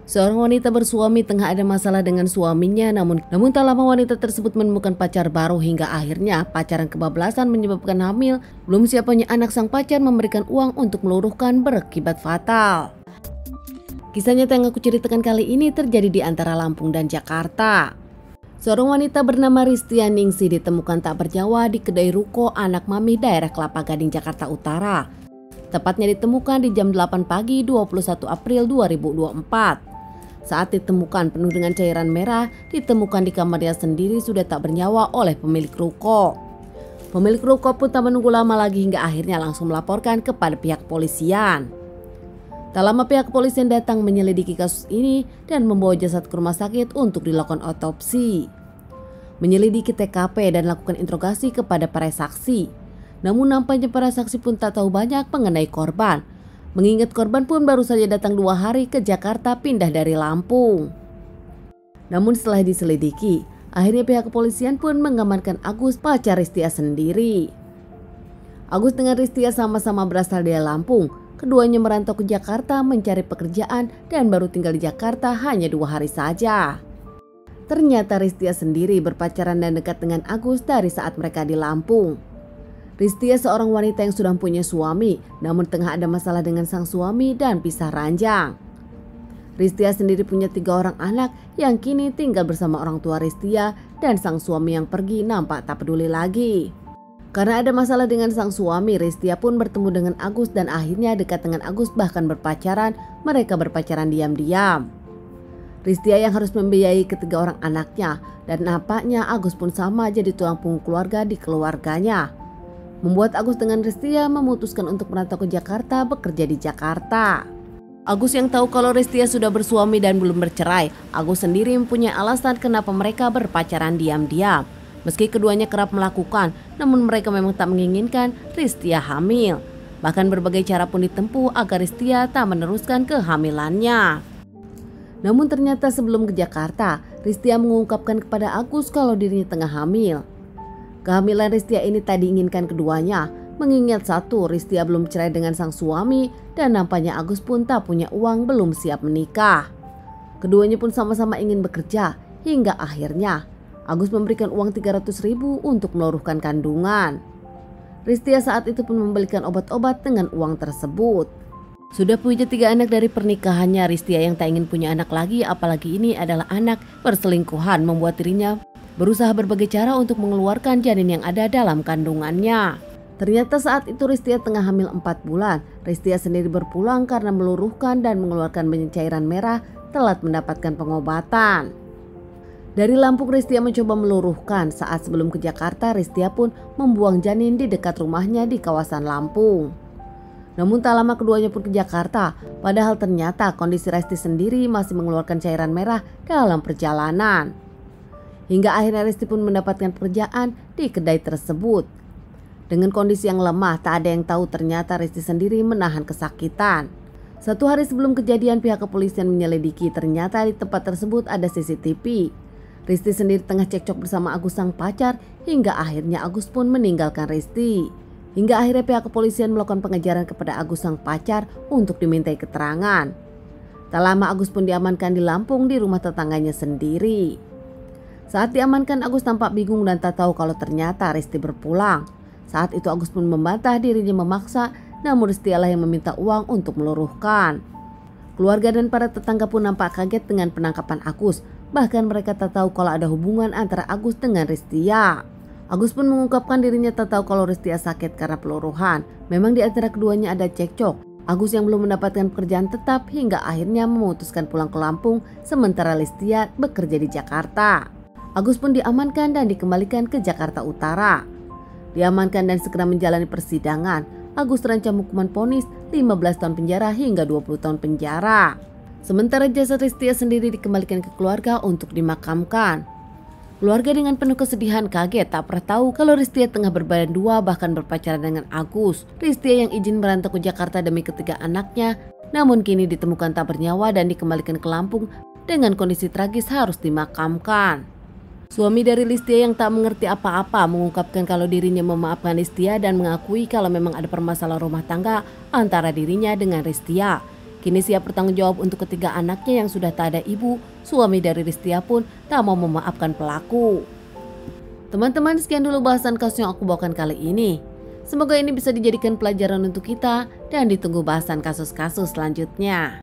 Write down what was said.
Seorang wanita bersuami tengah ada masalah dengan suaminya, namun tak lama wanita tersebut menemukan pacar baru hingga akhirnya pacaran kebablasan menyebabkan hamil. Belum siapanya anak, sang pacar memberikan uang untuk meluruhkan, berakibat fatal. Kisah nyata yang aku ceritakan kali ini terjadi di antara Lampung dan Jakarta. Seorang wanita bernama Ristia Ningsi ditemukan tak bernyawa di kedai ruko anak mami daerah Kelapa Gading, Jakarta Utara. Tepatnya ditemukan di jam 8 pagi 21 April 2024. Saat ditemukan penuh dengan cairan merah, ditemukan di kamarnya sendiri sudah tak bernyawa oleh pemilik ruko. Pemilik ruko pun tak menunggu lama lagi hingga akhirnya langsung melaporkan kepada pihak kepolisian. Tak lama pihak kepolisian datang menyelidiki kasus ini dan membawa jasad ke rumah sakit untuk dilakukan otopsi. Menyelidiki TKP dan lakukan interogasi kepada para saksi. Namun nampaknya para saksi pun tak tahu banyak mengenai korban. Mengingat korban pun baru saja datang 2 hari ke Jakarta pindah dari Lampung. Namun setelah diselidiki, akhirnya pihak kepolisian pun mengamankan Agus, pacar Ristia sendiri. Agus dengan Ristia sama-sama berasal dari Lampung. Keduanya merantau ke Jakarta mencari pekerjaan dan baru tinggal di Jakarta hanya 2 hari saja. Ternyata Ristia sendiri berpacaran dan dekat dengan Agus dari saat mereka di Lampung. Ristia seorang wanita yang sudah punya suami, namun tengah ada masalah dengan sang suami dan pisah ranjang. Ristia sendiri punya 3 orang anak yang kini tinggal bersama orang tua Ristia, dan sang suami yang pergi nampak tak peduli lagi. Karena ada masalah dengan sang suami, Ristia pun bertemu dengan Agus dan akhirnya dekat dengan Agus, bahkan berpacaran. Mereka berpacaran diam-diam. Ristia yang harus membiayai ketiga orang anaknya, dan nampaknya Agus pun sama jadi tulang punggung keluarga di keluarganya. Membuat Agus dengan Ristia memutuskan untuk merantau ke Jakarta, bekerja di Jakarta. Agus yang tahu kalau Ristia sudah bersuami dan belum bercerai, Agus sendiri mempunyai alasan kenapa mereka berpacaran diam-diam. Meski keduanya kerap melakukan, namun mereka memang tak menginginkan Ristia hamil. Bahkan berbagai cara pun ditempuh agar Ristia tak meneruskan kehamilannya. Namun ternyata sebelum ke Jakarta, Ristia mengungkapkan kepada Agus kalau dirinya tengah hamil. Kehamilan Ristia ini tak diinginkan keduanya, mengingat satu, Ristia belum cerai dengan sang suami dan nampaknya Agus pun tak punya uang, belum siap menikah. Keduanya pun sama-sama ingin bekerja hingga akhirnya Agus memberikan uang 300.000 untuk meluruhkan kandungan. Ristia saat itu pun membelikan obat-obat dengan uang tersebut. Sudah punya 3 anak dari pernikahannya, Ristia yang tak ingin punya anak lagi, apalagi ini adalah anak perselingkuhan, membuat dirinya berusaha berbagai cara untuk mengeluarkan janin yang ada dalam kandungannya. Ternyata saat itu Ristia tengah hamil 4 bulan. Ristia sendiri berpulang karena meluruhkan dan mengeluarkan banyak cairan merah, telat mendapatkan pengobatan. Dari Lampung Ristia mencoba meluruhkan. Saat sebelum ke Jakarta, Ristia pun membuang janin di dekat rumahnya di kawasan Lampung. Namun tak lama keduanya pun ke Jakarta. Padahal ternyata kondisi Resti sendiri masih mengeluarkan cairan merah dalam perjalanan. Hingga akhirnya Resti pun mendapatkan pekerjaan di kedai tersebut. Dengan kondisi yang lemah, tak ada yang tahu ternyata Resti sendiri menahan kesakitan. 1 hari sebelum kejadian, pihak kepolisian menyelidiki, ternyata di tempat tersebut ada CCTV. Resti sendiri tengah cekcok bersama Agus sang pacar, hingga akhirnya Agus pun meninggalkan Resti. Hingga akhirnya pihak kepolisian melakukan pengejaran kepada Agus sang pacar untuk dimintai keterangan. Tak lama Agus pun diamankan di Lampung di rumah tetangganya sendiri. Saat diamankan, Agus tampak bingung dan tak tahu kalau ternyata Resti berpulang. Saat itu Agus pun membantah dirinya memaksa, namun Ristialah yang meminta uang untuk meluruhkan. Keluarga dan para tetangga pun nampak kaget dengan penangkapan Agus. Bahkan mereka tak tahu kalau ada hubungan antara Agus dengan Ristia. Agus pun mengungkapkan dirinya tak tahu kalau Ristia sakit karena peluruhan. Memang di antara keduanya ada cekcok. Agus yang belum mendapatkan pekerjaan tetap hingga akhirnya memutuskan pulang ke Lampung, sementara Ristia bekerja di Jakarta. Agus pun diamankan dan dikembalikan ke Jakarta Utara. Diamankan dan segera menjalani persidangan. Agus terancam hukuman vonis 15 tahun penjara hingga 20 tahun penjara. Sementara jasad Ristia sendiri dikembalikan ke keluarga untuk dimakamkan. Keluarga dengan penuh kesedihan kaget tak pernah tahu kalau Ristia tengah berbadan 2 bahkan berpacaran dengan Agus. Ristia yang izin merantau ke Jakarta demi ketiga anaknya, namun kini ditemukan tak bernyawa dan dikembalikan ke Lampung dengan kondisi tragis harus dimakamkan. Suami dari Ristia yang tak mengerti apa-apa mengungkapkan kalau dirinya memaafkan Ristia dan mengakui kalau memang ada permasalahan rumah tangga antara dirinya dengan Ristia. kini siap bertanggung jawab untuk ketiga anaknya yang sudah tak ada ibu. Suami dari Ristia pun tak mau memaafkan pelaku. Teman-teman, sekian dulu bahasan kasus yang aku bawakan kali ini. Semoga ini bisa dijadikan pelajaran untuk kita dan ditunggu bahasan kasus-kasus selanjutnya.